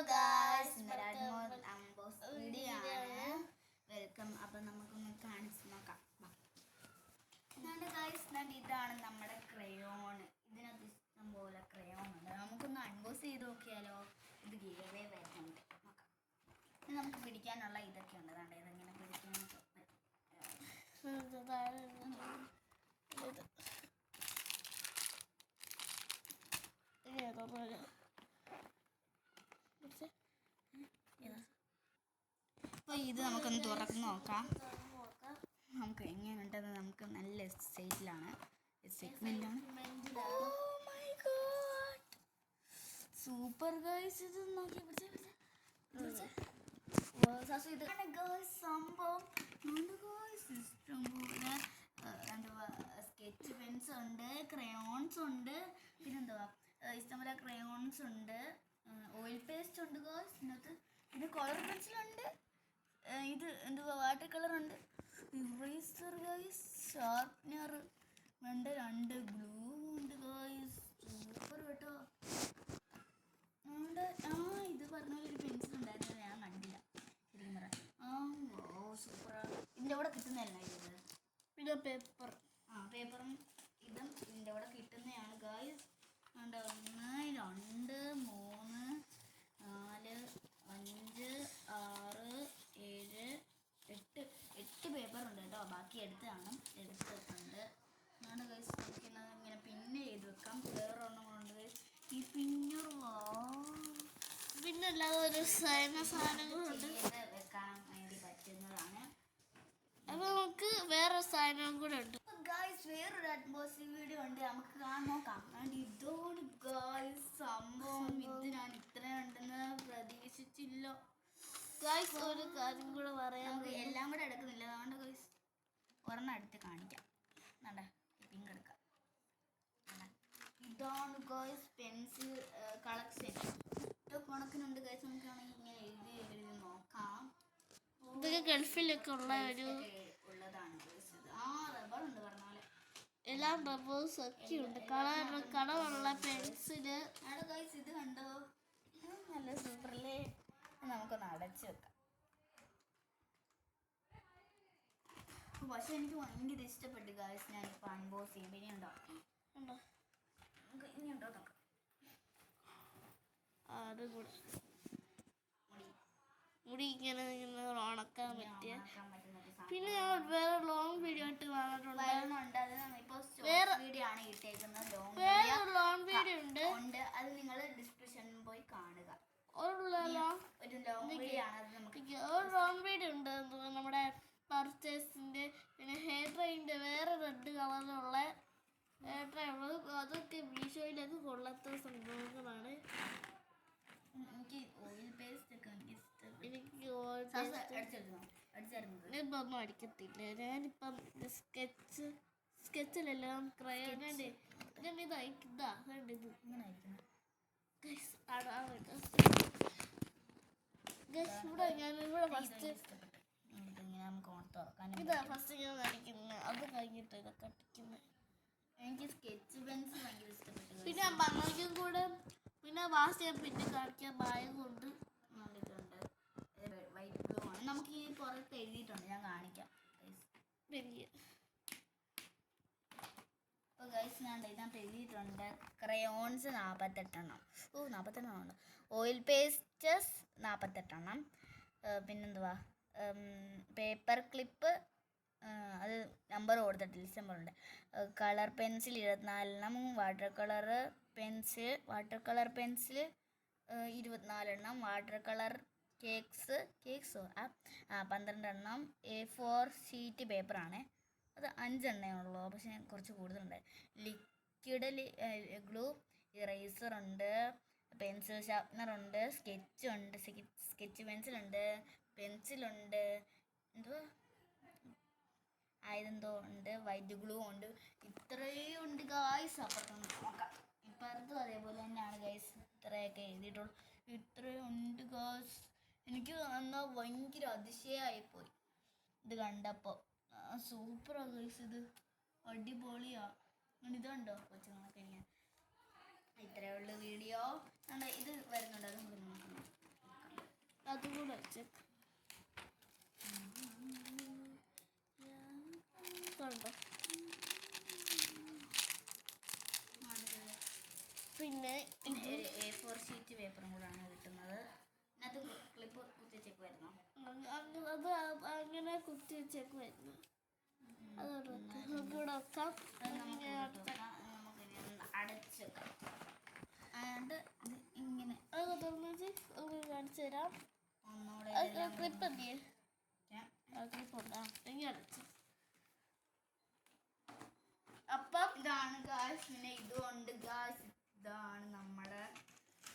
Guys, video ആണ്. Welcome. അപ്പം നമുക്കൊന്ന് കാണിച്ച് നോക്കാം. ഇതാണ് ഗായ്സ്, ഇതാണ് നമ്മുടെ ക്രയോൺ. ഇതിനകത്ത് ഇഷ്ടം പോലെ ക്രയോൺ ഉണ്ട്. നമുക്കൊന്ന് അൺബോക്സ് ചെയ്ത് നോക്കിയാലോ. ഇത് ഗീവേ വരുന്നുണ്ട്. നോക്കാം. ഇത് നമുക്ക് പിടിക്കാനുള്ള ഇതൊക്കെ ഉണ്ട്. അതാണ്ട് ഇതെങ്ങനെ പിടിക്കാനൊക്കെ പറ്റും. അപ്പോൾ ഇത് നമുക്കൊന്ന് തുറന്ന് നോക്കാം. നമുക്ക് എങ്ങനെയുണ്ടെന്ന് നമുക്ക് നല്ല എക്സൈറ്റിലാണ്, എക്സൈറ്റ്മെന്റാണ്. സൂപ്പർ ഗൈസ്, ഇത് നോക്കി ഇതാണ് ഗൈസ് സംഭവം. ഇഷ്ടംപോലെ സ്കെച്ച് പെൻസ് ഉണ്ട്, ക്രയോൺസ് ഉണ്ട്, പിന്നെന്തുവാ ഇഷ്ടംപോലെ ക്രയോൺസ് ഉണ്ട്, ഓയിൽ പേസ്റ്റ് ഉണ്ട് ഗൈസ് ഇതിനകത്ത്, പിന്നെ കളർ പെൻസിലുണ്ട്, ഇത് എന്തുവാ വാട്ടർ കളർ ഉണ്ട്, ഇറേസർ ഗൈസ്, ഷാർപ്നർ ഉണ്ട്, 2 ഗ്ലൂ ഉണ്ട് ഗൈസ്. സൂപ്പർ കേട്ടോ. ഇത് പറഞ്ഞ ഒരു പെൻസിൽ ഉണ്ടായിരുന്നു, ഞാൻ കണ്ടില്ല ശരിക്കും പറയാം. സൂപ്പറാണ്. ഇതിൻ്റെ കൂടെ കിട്ടുന്നതല്ല ഇത്. പിന്നെ പേപ്പറും ഇതും ഇതിൻ്റെ കൂടെ കിട്ടുന്നതാണ് ഗൈസ്. 1 2 3 4 5 6 7 8 പേപ്പറുണ്ട് കേട്ടോ. ബാക്കി എടുത്തിട്ടുണ്ട്. ആണ് ഗൈസ്. നോക്കുന്നത് ഇങ്ങനെ പിന്നെ ചെയ്ത് വെക്കാം. വേറെ ഒന്നും കൊണ്ട് ഗൈസ് ഈ പിന്നല്ലാതെ ഒരു സാധനങ്ങളുണ്ട് വെക്കാൻ വേണ്ടി പറ്റുന്നതാണ്. അപ്പൊ നമുക്ക് വേറെ സാധനം കൂടെ ഉണ്ട് ഗായ്സ്. വേറൊരു അൺബോക്സിംഗ് വീഡിയോ ഉണ്ട്, നമുക്ക് നോക്കാം. ഇതോട് ഗായ്സ് സംഭവം. ഇത് ഞാൻ ഇത്രയുണ്ടെന്ന് പ്രതീക്ഷിച്ചില്ല ഗായ്സ്. ഒരു കാര്യം കൂടെ പറയാം, എല്ലാം കൂടെ എടുക്കുന്നില്ല. അതുകൊണ്ട് ഗായ്സ് ഒരെണ്ണം എടുത്ത് കാണിക്കാം. പിങ്ക് എടുക്കാം. ഇതാണ് ഗായ്സ് പെൻസിൽ കളക്ഷൻ. കണക്കിനുണ്ട് ഗൈസ്. നമുക്കാണെങ്കിൽ ഇങ്ങനെ എഴുതി നോക്കാം. ഇതൊക്കെ ഗൾഫിലൊക്കെ ഉള്ളതാണ്. റബ്ബർ ഉണ്ട് പറഞ്ഞാല്, എല്ലാം റബ്ബേഴ്സ് ഒക്കെ ഉണ്ട്. കളറുള്ള പെൻസില്. ഗൈസ് ഇത് കണ്ടോ, നല്ല സൂപ്പറല്ലേ. നമുക്കൊന്ന് അടച്ചു വെക്കാം. പക്ഷെ എനിക്ക് ഭയങ്കര ഇഷ്ടപ്പെട്ടു ഗൈസ്. ഞാനിപ്പോൾ അൺബോക്സ് ചെയ്യും. ഇനി ഉണ്ടോ നോക്കാം. മുടി ഇങ്ങനെ ഉണക്കാൻ പറ്റിയ. പിന്നെ ഞാൻ വേറെ ലോങ് വീഡിയോ ആയിട്ട് വന്നിട്ടുണ്ട്. വേറെ ലോങ് വീഡിയോ ഉണ്ട്, അത് നിങ്ങൾ ഡിസ്ക്രിപ്ഷനിൽ പോയി കാണുക. ഒരു ലോങ് വീഡിയോ ഉണ്ട് നമ്മുടെ പർച്ചേസിന്റെ. പിന്നെ ഹെയർ ഡ്രൈന്റെ വേറെ റെഡ് കളറിലുള്ള ഹെയർ ഡ്രൈ ഉള്ളത്. അതൊക്കെ മീഷോയിലേക്ക് കൊള്ളാത്ത സംഭവങ്ങളാണ്. എനിക്ക് ഓയിൽ പേസ്റ്റ് ഒക്കെ ഞാനിപ്പം അടിക്കത്തില്ല. ഞാനിപ്പം സ്കെച്ചിലെല്ലാം ക്രയോണിന്റെ ഇങ്ങനെ ഞാനിവിടെ ഫസ്റ്റ് ഞാൻ അടിക്കുന്നത്. അത് കഴിഞ്ഞിട്ട് ഇതൊക്കെ അടിക്കുന്നത്. എനിക്ക് സ്കെച്ച് പെൻസ് ഭയങ്കര ഇഷ്ടപ്പെട്ടു. പിന്നെ മങ്ങൾക്കും കൂടെ പിന്നെ വാസ്റ്റ് ചെയ്യാൻ പിന്നെ കാണിക്കാൻ ബാഗുണ്ട്, വന്നിട്ടുണ്ട്. വൈറ്റ് ബ്ലൂ ആണ്. നമുക്ക് ഈ പുറത്ത് എഴുതിയിട്ടുണ്ട്, ഞാൻ കാണിക്കാം. അപ്പോൾ ഗൈസ് ഞാൻ ഇതിനകത്ത് എഴുതിയിട്ടുണ്ട് ക്രയോൺസ് 48 ഉണ്ട്. Oil pastels 48. പിന്നെന്തുവാ പേപ്പർ ക്ലിപ്പ്, അത് നമ്പർ കൊടുത്തിട്ടില്ല, നമ്പറുണ്ട്. Colour pencil 24. Water colour pencil 24. Water colour കേക്ക്സോ 12. A4 ഷീറ്റ് പേപ്പറാണ്. അത് 5 ഉള്ളൂ, പക്ഷേ കുറച്ച് കൂടുതലുണ്ട്. ലിക്വിഡ് ഗ്ലൂ, ഇറേസർ ഉണ്ട്, പെൻസിൽ ഷാർപ്നർ ഉണ്ട്, സ്കെച്ച് പെൻസിലുണ്ട്, പെൻസിലുണ്ട്, ഇതെന്തോ ഉണ്ട്, വൈറ്റ് ഗ്ലൂ ഉണ്ട്. ഇത്രയും ഉണ്ട് ഗൈസ്. അപ്പുറത്തൊന്ന് നോക്കാം. ഇപ്പുറത്തും അതേപോലെ തന്നെയാണ് ഗൈസ്. ഇത്രയൊക്കെ എഴുതിയിട്ടുള്ളൂ. ഇത്രയും ഉണ്ട് ഗൈസ്. എനിക്ക് എന്നാൽ ഭയങ്കര അതിശയമായിപ്പോയി ഇത് കണ്ടപ്പോൾ. സൂപ്പറാണ് ഗൈസ്, ഇത് അടിപൊളിയാ. ഇതുണ്ടോ കൊച്ചുങ്ങളൊക്കെ ഇങ്ങനെ. ഇത്രയേ ഉള്ളൂ വീഡിയോ. ഇത് വരുന്നുണ്ട്, അത് നമുക്ക് നോക്കണം. വെച്ചേക്കാം. കണ്ടോ? പിന്നെ A4 ഷീറ്റ് പേപ്പറും കൂടാണ് കിട്ടുന്നത്. അതിനകത്ത് ക്ലിപ്പ് കുത്തി വെച്ചേക്കുമായിരുന്നോ? അത് അങ്ങനെ കുത്തി വെച്ചേക്കുമായിരുന്നു. അതോടെ നമുക്കിവിടെ വെക്കാം. നമുക്കിനി അടച്ച് വെക്കാം. അതുകൊണ്ട് ഇങ്ങനെ അത് തുറന്നിട്ട് കാണിച്ചു തരാം. ഒന്നുകൂടെ ക്ലിപ്പ് എന്തിയെ? ക്ലിപ്പ് ഉണ്ടാ എങ്ങനെ അടച്ചു? അപ്പം ഇതാണ് ഗായ്സ്. പിന്നെ ഇതുകൊണ്ട് ഗായ്സ്, ഇതാണ് നമ്മുടെ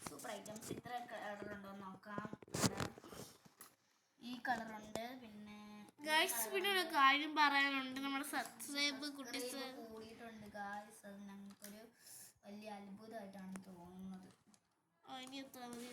സൂപ്പർ ഐറ്റംസ്. ഇത്ര കളറുണ്ടോ നോക്കാം. ഈ കളറുണ്ട്. പിന്നെ ഗായ്സ് പിന്നെ ഒരു കാര്യം പറയാനുണ്ട്. നമ്മുടെ സബ്സ്ക്രൈബ് കുട്ടീസ് കൂടിയിട്ടുണ്ട് ഗായ്സ്. അത് ഞങ്ങൾക്കൊരു വലിയ അത്ഭുതമായിട്ടാണ് തോന്നുന്നത്. ഇനി എത്ര മതി?